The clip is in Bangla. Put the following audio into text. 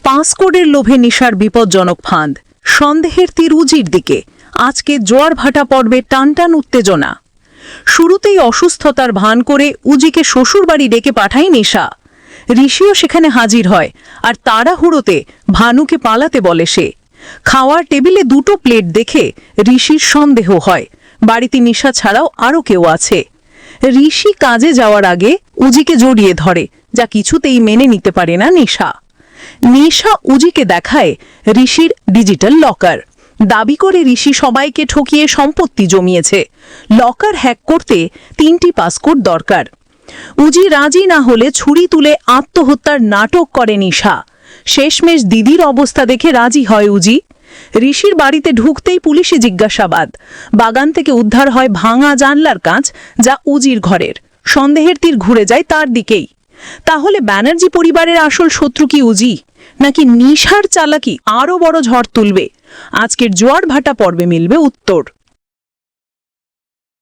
পাঁচকোড়ের লোভে নিশার বিপজ্জনক ফাঁদ, সন্দেহের তীর উজির দিকে। আজকে জোয়ার ভাটা পর্বে টানটান উত্তেজনা। শুরুতেই অসুস্থতার ভান করে উজিকে শ্বশুরবাড়ি ডেকে পাঠায় নিশা। ঋষিও সেখানে হাজির হয়, আর তাড়াহুড়োতে ভানুকে পালাতে বলে সে। খাওয়ার টেবিলে দুটো প্লেট দেখে ঋষির সন্দেহ হয় বাড়িতে নিশা ছাড়াও আরও কেউ আছে। ঋষি কাজে যাওয়ার আগে উজিকে জড়িয়ে ধরে, যা কিছুতেই মেনে নিতে পারে না নিশা। নিশা উজিকে দেখায় ঋষির ডিজিটাল লকার। দাবি করে ঋষি সবাইকে ঠকিয়ে সম্পত্তি জমিয়েছে। লকার হ্যাক করতে 3টি পাসকোড দরকার। উজি রাজি না হলে ছুরি তুলে আত্মহত্যার নাটক করে নিশা। শেষমেশ দিদির অবস্থা দেখে রাজি হয় উজি। ঋষির বাড়িতে ঢুকতেই পুলিশে জিজ্ঞাসাবাদ। বাগান থেকে উদ্ধার হয় ভাঙা জানলার কাঁচ, যা উজির ঘরের। সন্দেহের তীর ঘুরে যায় তার দিকেই। তাহলে ব্যানার্জি পরিবারের আসল শত্রু কি উজি, নাকি নিশার চালাকি আরও বড় ঝড় তুলবে? আজকের জোয়ার ভাটা পর্বে মিলবে উত্তর।